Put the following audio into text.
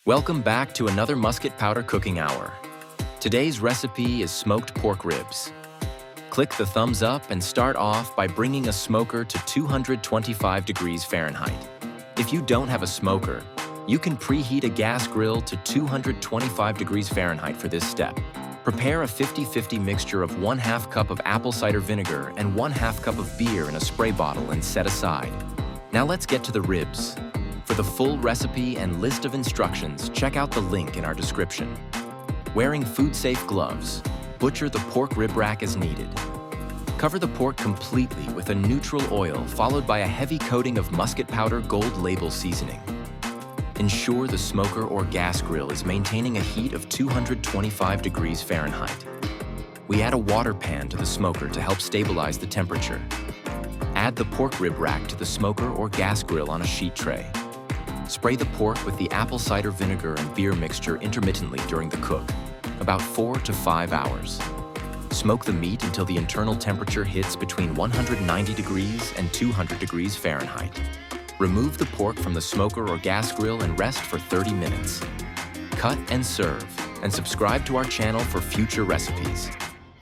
Welcome back to another musket powder cooking hour. Today's recipe is smoked pork ribs. Click the thumbs up and start off by bringing a smoker to 225 degrees Fahrenheit. If you don't have a smoker, you can preheat a gas grill to 225 degrees Fahrenheit for this step. Prepare a 50-50 mixture of 1/2 cup of apple cider vinegar and 1/2 cup of beer in a spray bottle and set aside. Now let's get to the ribs. For the full recipe and list of instructions, check out the link in our description. Wearing food-safe gloves, butcher the pork rib rack as needed. Cover the pork completely with a neutral oil followed by a heavy coating of musket powder gold label seasoning. Ensure the smoker or gas grill is maintaining a heat of 225 degrees Fahrenheit. We add a water pan to the smoker to help stabilize the temperature. Add the pork rib rack to the smoker or gas grill on a sheet tray. Spray the pork with the apple cider vinegar and beer mixture intermittently during the cook, about 4 to 5 hours. Smoke the meat until the internal temperature hits between 190 degrees and 200 degrees Fahrenheit. Remove the pork from the smoker or gas grill and rest for 30 minutes. Cut and serve, and subscribe to our channel for future recipes.